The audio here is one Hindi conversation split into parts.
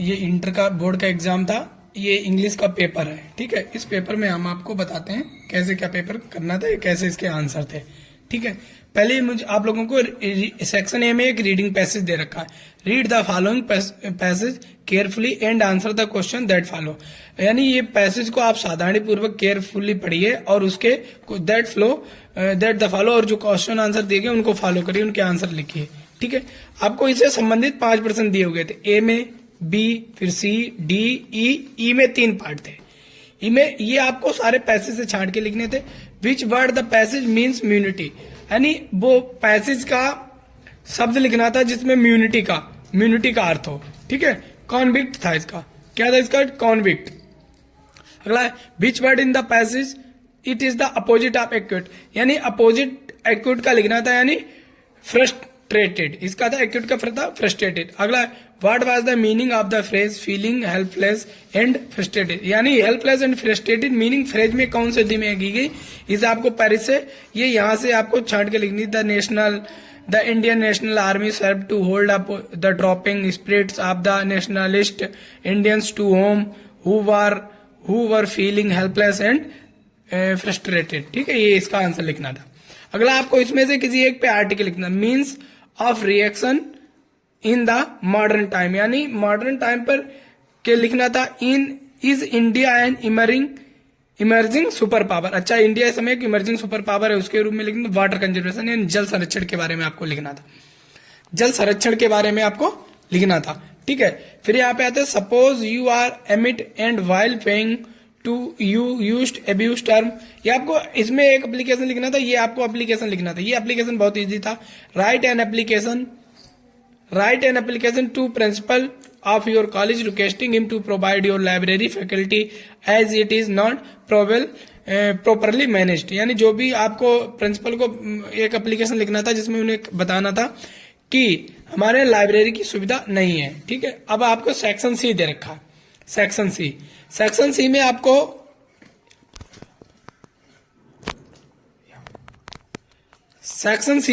ये इंटर का बोर्ड का एग्जाम था, ये इंग्लिश का पेपर है। ठीक है, इस पेपर में हम आपको बताते हैं कैसे क्या पेपर करना था, कैसे इसके आंसर थे। ठीक है, पहले मुझे आप लोगों को सेक्शन ए में एक रीडिंग पैसेज दे रखा है। Read the following passage carefully and answer the question that follow. यानी ये पैसेज को आप सावधानी पूर्वक केयरफुली पढ़िए और उसके दैट द फॉलो, और जो क्वेश्चन आंसर दिए गए उनको फॉलो करिए, उनके आंसर लिखिए। ठीक है, आपको इससे संबंधित 5 प्रश्न दिए हुए थे। ए में, बी, फिर सी, डी, ई में 3 पार्ट थे। ई में ये आपको सारे पैसेज से छांट के लिखने थे। Which word the passage means immunity, यानी वो पैसेज का शब्द लिखना था जिसमें म्यूनिटी का अर्थ हो। ठीक है, कॉन्विक्ट था इसका, क्या था इसका, कॉन्विक्ट। अगला है which word in the passage it is the opposite of acute, यानी अपोजिट एक्यूट का लिखना था, यानी फ्रस्ट्रेटेड, इसका था एक्यूट का था फ्रस्ट्रेटेड। अगला है what was the meaning of the phrase feeling helpless and frustrated, यानी helpless and frustrated meaning phrase में कौन से दी में की गई, इसे आपको पेरिस से ये यहाँ से आपको छांट के लिखनी। The Indian National Army serve to hold up the dropping spirits of the nationalist Indians to whom who were feeling helpless and frustrated. ठीक है, ये इसका आंसर लिखना था। अगला आपको इसमें से किसी एक पे आर्टिकल लिखना, means of reaction in the modern time, यानी मॉडर्न टाइम पर के लिखना था। Is India an emerging super power, अच्छा इंडिया इस समय एक इमर्जिंग सुपर पावर है, उसके रूप में लिखना। वाटर कंजर्वेशन यानी जल संरक्षण के बारे में आपको लिखना था, जल संरक्षण के बारे में आपको लिखना था। ठीक है, फिर यहाँ पे आते हैं suppose you are emit and while paying to you used abuse term, ये आपको इसमें एक एप्लीकेशन लिखना था, ये आपको एप्लीकेशन लिखना था। ये एप्लीकेशन बहुत इजी था। Write an application to principal of your college requesting him to provide your library faculty as it is not properly managed, यानी जो भी आपको प्रिंसिपल को एक एप्लीकेशन लिखना था जिसमें उन्हें बताना था कि हमारे लाइब्रेरी की सुविधा नहीं है। ठीक है, अब आपको सेक्शन सी दे रखा है। सेक्शन सी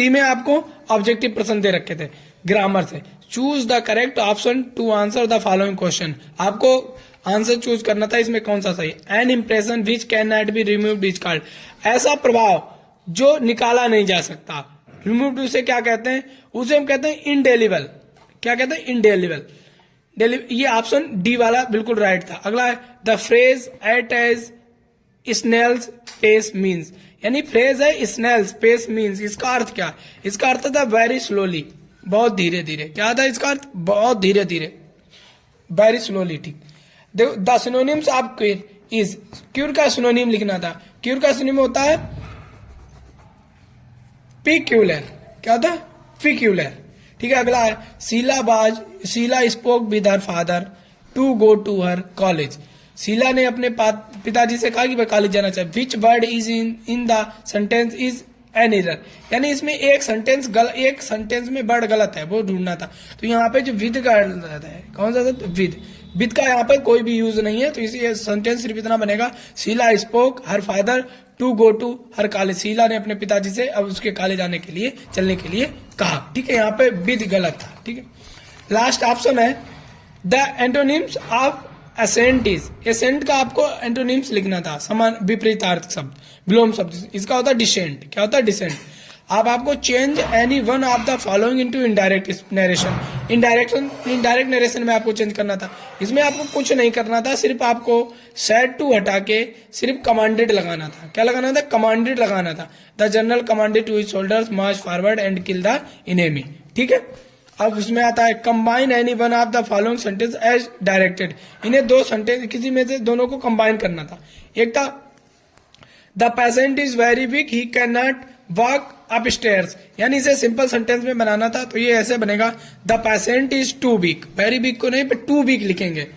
में आपको ऑब्जेक्टिव प्रश्न दे रखे थे ग्रामर से। Choose the correct option to answer the following question, आपको आंसर चूज करना था इसमें कौन सा सही। An impression which can not be removed discard, ऐसा प्रभाव जो निकाला नहीं जा सकता। रिमूव्ड उसे क्या कहते हैं, उसे हम कहते हैं इंडेलिबल। क्या कहते हैं, इंडेलिबल। ये ऑप्शन डी वाला बिल्कुल राइट था। अगला है the phrase at a snail's pace means, यानी फ्रेज है स्नेल्स पेस मीन्स, इसका अर्थ क्या, इसका अर्थ था वेरी स्लोली, बहुत धीरे धीरे। क्या था इसका अर्थ, बहुत धीरे धीरे, वेरी स्लोली। ठीक, देखो the synonyms of cure is, cure का सिनोनिम लिखना था। क्यूर का सिनोनिम होता है पिक्यूलर, क्या था, पिक्यूलर। ठीक है, अगला है Sheela spoke with her father to go to her college, Sheela ने अपने पिताजी से कहा कि वह कॉलेज जाना चाहिए। Which word is in the sentence is an error, यानी इसमें एक सेंटेंस में वर्ड गलत है, वो ढूंढना था। तो यहाँ पे जो विद का है, कौन सा था, विद का यहाँ पे कोई भी यूज नहीं है, तो इसी सेंटेंस सिर्फ इतना बनेगा Sheela spoke her father to go to her college, Sheela ने अपने पिताजी से अब उसके कॉलेज चलने के लिए कहा। ठीक है, यहाँ पे विद गलत था। ठीक है, लास्ट ऑप्शन है the antonyms of ascent is, ascent का आपको एंटोनिम्स लिखना था, समान विपरीतार्थ शब्द, विलोम शब्द, इसका होता है डिसेंट। क्या होता है, डिसेंट। अब आपको change any one of the following into indirect narration, indirect narration में आपको चेंज करना था। इसमें आपको कुछ नहीं करना था, सिर्फ आपको सेड टू हटा के सिर्फ कमांडेड लगाना था। क्या लगाना था, कमांडेड लगाना था। The general commanded to his soldiers march forward and kill the enemy. ठीक है, अब उसमें आता है combine any one of the following sentence as directed, इन्हें दो सेंटेंस किसी में से दोनों को कंबाइन करना था। एक था the patient is very weak he can not walk up stairs, यानी इसे सिंपल सेंटेंस में बनाना था, तो ये ऐसे बनेगा the patient is too weak, very weak को नहीं पे टू वीक लिखेंगे,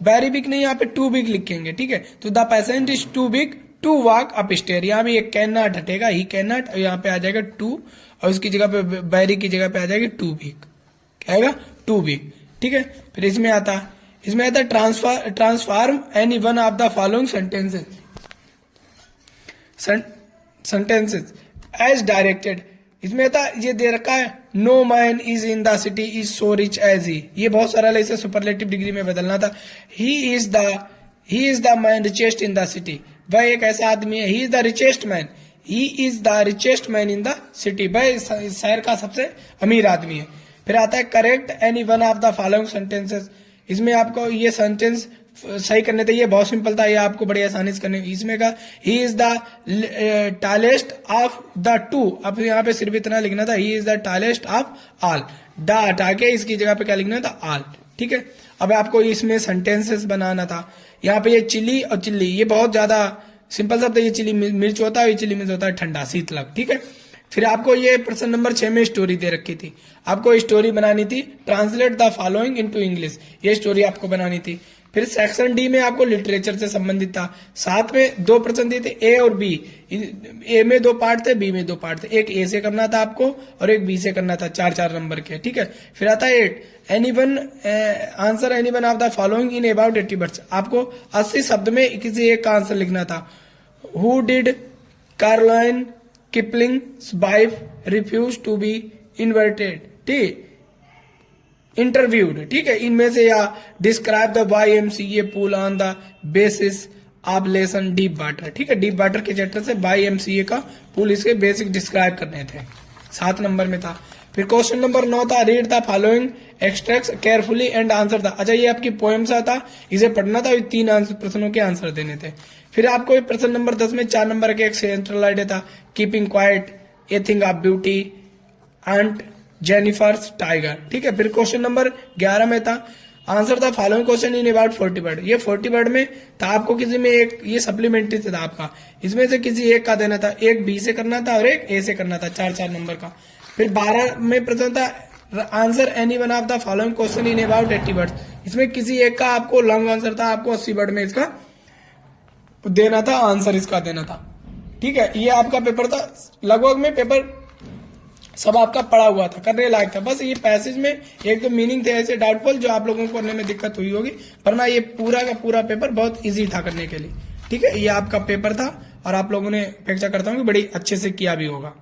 वेरी वीक नहीं यहाँ पे टू वीक लिखेंगे। ठीक है, तो the patient is too weak to walk up stair, यहाँ भी एक कैन नॉट हटेगा, ही कैन नॉट, और यहाँ पे आ जाएगा टू, और उसकी जगह पे वेरी की जगह पे आ जाएगी टू वीक, क्या आएगा, टू वीक। ठीक है, फिर इसमें आता transform any one of the following sentences as directed, इसमें था ये दे रखा है, no man is in the city is so rich as he, ये बहुत सरल है, इसे सुपरलेटिव डिग्री में बदलना था। He is the man richest in the city, वह एक ऐसा आदमी है, he is the richest man, he is the richest man in the city, वह इस शहर का सबसे अमीर आदमी है। फिर आता है correct any one of the following sentences, इसमें आपको ये सेंटेंस सही करने थे, ये बहुत सिंपल था, ये आपको बड़ी आसानी से करने। इसमें का he is the tallest of the two, अब यहाँ पे सिर्फ इतना लिखना था, he is the tallest of all, the हटा के इसकी जगह पे क्या लिखना था, ऑल, ठीक है। अब आपको इसमें सेंटेंसेस बनाना था। यहाँ पे ये चिली और चिल्ली, ये बहुत ज्यादा सिंपल शब्द है, ये चिली मिर्च होता है, ये चिली मिर्च होता है ठंडा शीतलक, ठीक है। फिर आपको ये प्रश्न नंबर 6 में स्टोरी दे रखी थी, आपको स्टोरी बनानी थी, translate the following into English, ये स्टोरी आपको बनानी थी। फिर सेक्शन डी में आपको लिटरेचर से संबंधित था, साथ में 2 प्रश्न दिए थे, ए और बी, ए में 2 पार्ट थे, बी में 2 पार्ट थे, एक ए से करना था आपको और एक बी से करना था, 4-4 नंबर के, ठीक है। फिर आता है 8, anyone answer anyone of the following in about 80 words, आपको 80 शब्द में किसी एक का आंसर लिखना था। Who did Caroline Kipling's wife refuse to be inverted, ठीक, इंटरव्यूड, ठीक है, इनमें से, या describe the YMCA pool on the basis of lesson deep water, ठीक है, डीप वाटर के चैप्टर से YMCA का पूल इसके बेसिक डिस्क्राइब करने थे, 7 नंबर में था। फिर क्वेश्चन नंबर 9 था, read the following extracts carefully and answer था, अच्छा ये आपकी पोएम सा था, इसे पढ़ना था, 3 प्रश्नों के आंसर देने थे। फिर आपको प्रश्न नंबर 10 में 4 नंबर के एक सेंट्रल आइडिया था, keeping quiet, a thing of beauty, aunt Jennifer's tiger, ठीक है। फिर क्वेश्चन नंबर 11 में था, आंसर था following question in about 40 word, ये 40 वर्ड में था, आपको किसी में एक, ये सप्लीमेंट्री था आपका, इसमें से किसी एक का देना था, एक बी से करना था और एक ए से करना था, 4-4 नंबर का। फिर 12 में प्रश्न था, answer any one of the following question in about 80 word, इसमें किसी एक का आपको लॉन्ग आंसर था, आपको 80 वर्ड में इसका देना था, आंसर इसका देना था, ठीक है। ये आपका पेपर था, लगभग में पेपर सब आपका पड़ा हुआ था, करने लायक था, बस ये पैसेज में एक तो मीनिंग थे ऐसे डाउटफुल जो आप लोगों को करने में दिक्कत हुई होगी, वरना ये पूरा का पूरा पेपर बहुत इजी था करने के लिए, ठीक है। ये आपका पेपर था और आप लोगों ने अपेक्षा करता हूँ कि बड़ी अच्छे से किया भी होगा।